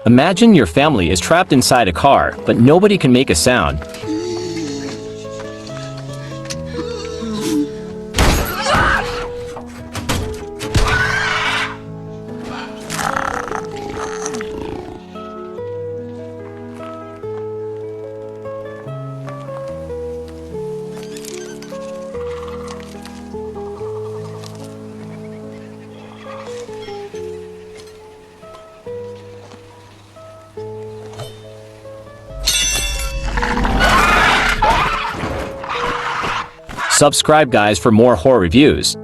Imagine your family is trapped inside a car, but nobody can make a sound. Subscribe guys for more horror reviews.